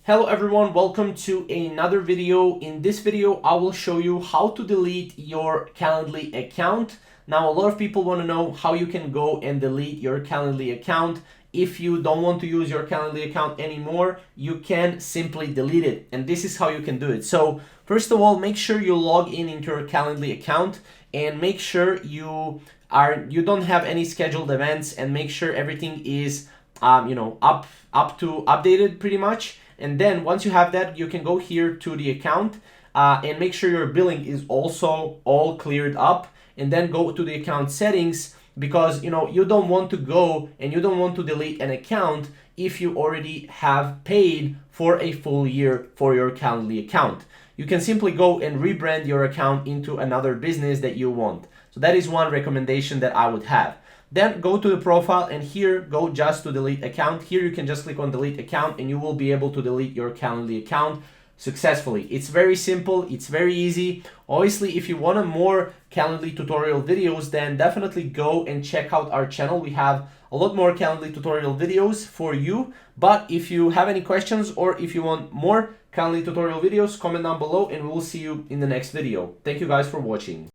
Hello everyone, welcome to another video. In this video, I will show you how to delete your Calendly account. Now, a lot of people want to know how you can go and delete your Calendly account. If you don't want to use your Calendly account anymore, you can simply delete it. And this is how you can do it. So first of all, make sure you log in into your Calendly account and make sure you don't have any scheduled events, and make sure everything is up to updated pretty much. And then once you have that, you can go here to the account and make sure your billing is also all cleared up, and then go to the account settings, because you don't want to go and you don't want to delete an account if you already have paid for a full year for your Calendly account. You can simply go and rebrand your account into another business that you want. So that is one recommendation that I would have. Then go to the profile, and here go just to delete account. Here you can just click on delete account and you will be able to delete your Calendly account successfully. It's very simple, it's very easy. Obviously, if you want more Calendly tutorial videos, then definitely go and check out our channel. We have a lot more Calendly tutorial videos for you. But if you have any questions, or if you want more Calendly tutorial videos, comment down below and we will see you in the next video. Thank you guys for watching.